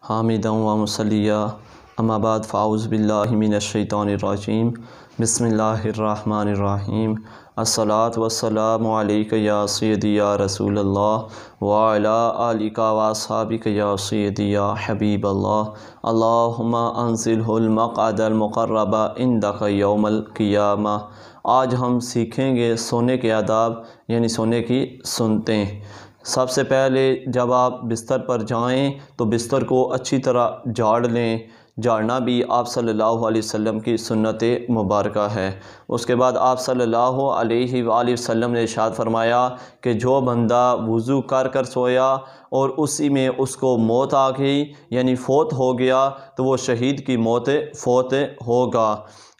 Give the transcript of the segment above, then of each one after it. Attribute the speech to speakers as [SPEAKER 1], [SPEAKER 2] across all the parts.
[SPEAKER 1] حامدا و مصلیہ اما بعد فاعوذ باللہ من الشیطان الرجیم بسم اللہ الرحمن الرحیم الصلاۃ والسلام علیک یا سیدی یا رسول اللہ وعلی آلک و اصحابک یا سیدی یا حبیب اللہ اللہم انزلہ المقعد المقرب عندک یوم القیامہ۔ آج ہم سیکھیں گے سونے کے آداب یعنی سونے کی سنتیں۔ سب سے پہلے جب آپ بستر پر جائیں تو بستر کو اچھی طرح جھاڑ لیں۔ جھاڑنا بھی آپ صلی اللہ علیہ وسلم کی سنت مبارکہ ہے۔ اس کے بعد آپ صلی اللہ علیہ وآلہ وسلم نے ارشاد فرمایا کہ جو بندہ وضو کر سویا اور اسی میں اس کو موت آ گئی یعنی فوت ہو گیا تو وہ شہید کی موت فوت ہوگا۔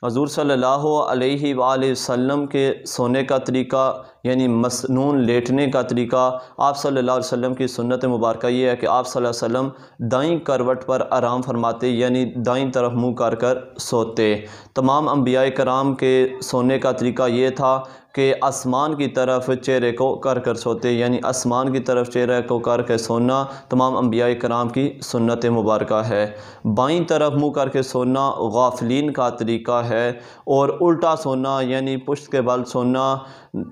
[SPEAKER 1] حضور صلی اللہ علیہ وآلہ وسلم کے سونے کا طریقہ یعنی مسنون لیٹنے کا طریقہ، آپ صلی اللہ علیہ وسلم کی سنت مبارکہ یہ ہے کہ آپ صلی اللہ علیہ وسلم دائیں کروٹ پر آرام فرماتے یعنی دائیں طرف منہ کر سوتے۔ تمام انبیاء کرام کے سونے کا طریقہ یہ تھا کہ آسمان کی طرف چہرے کو کر سوتے یعنی آسمان کی طرف چہرے کو کر کے سونا تمام انبیاء کرام کی سنت مبارکہ ہے۔ بائیں طرف منہ کر کے سونا غافلین کا طریقہ ہے، اور الٹا سونا یعنی پشت کے بل سونا،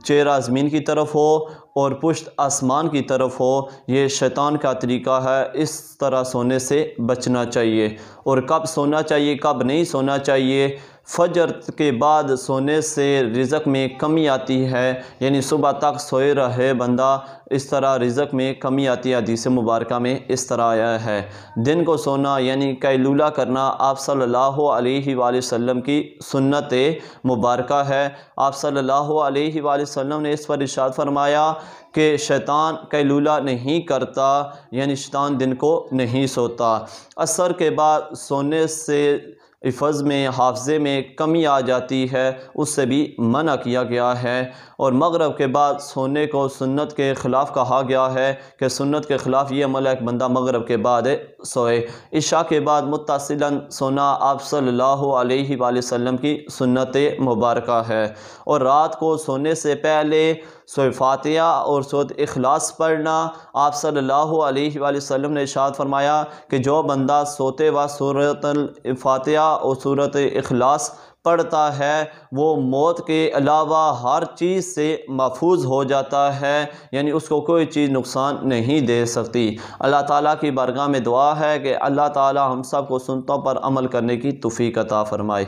[SPEAKER 1] چہرہ زمین کی طرف ہو اور پشت آسمان کی طرف ہو، یہ شیطان کا طریقہ ہے۔ اس طرح سونے سے بچنا چاہیے۔ اور کب سونا چاہیے کب نہیں سونا چاہیے؟ فجر کے بعد سونے سے رزق میں کمی آتی ہے، یعنی صبح تک سوئے رہے بندہ، اس طرح رزق میں کمی آتی ہے۔ حدیث مبارکہ میں اس طرح آیا ہے۔ دن کو سونا یعنی قیلولہ کرنا آپ صلی اللہ علیہ وآلہ وسلم کی سنت مبارکہ ہے۔ آپ صلی اللہ علیہ وآلہ وسلم نے اس پر ارشاد فرمایا کہ شیطان قیلولہ نہیں کرتا یعنی شیطان دن کو نہیں سوتا۔ عصر کے بعد سونے سے حفظ میں حافظے میں کمی آ جاتی ہے، اس سے بھی منع کیا گیا ہے۔ اور مغرب کے بعد سونے کو سنت کے خلاف کہا گیا ہے کہ سنت کے خلاف یہ عمل ہے کہ بندہ مغرب کے بعد سوئے۔ عشاء کے بعد متصلاً سونا آپ صلی اللہ علیہ وآلہ وسلم کی سنت مبارکہ ہے۔ اور رات کو سونے سے پہلے سورۃ فاتحہ اور سورۃ اخلاص پڑھنا، آپ صلی اللہ علیہ وآلہ وسلم نے ارشاد فرمایا کہ جو بندہ سوتے وقت سورۃ الفاتحہ اور سورۃ اخلاص پڑھتا ہے وہ موت کے علاوہ ہر چیز سے محفوظ ہو جاتا ہے، یعنی اس کو کوئی چیز نقصان نہیں دے سکتی۔ اللہ تعالیٰ کی بارگاہ میں دعا ہے کہ اللہ تعالیٰ ہم سب کو سنتوں پر عمل کرنے کی توفیق عطا فرمائے۔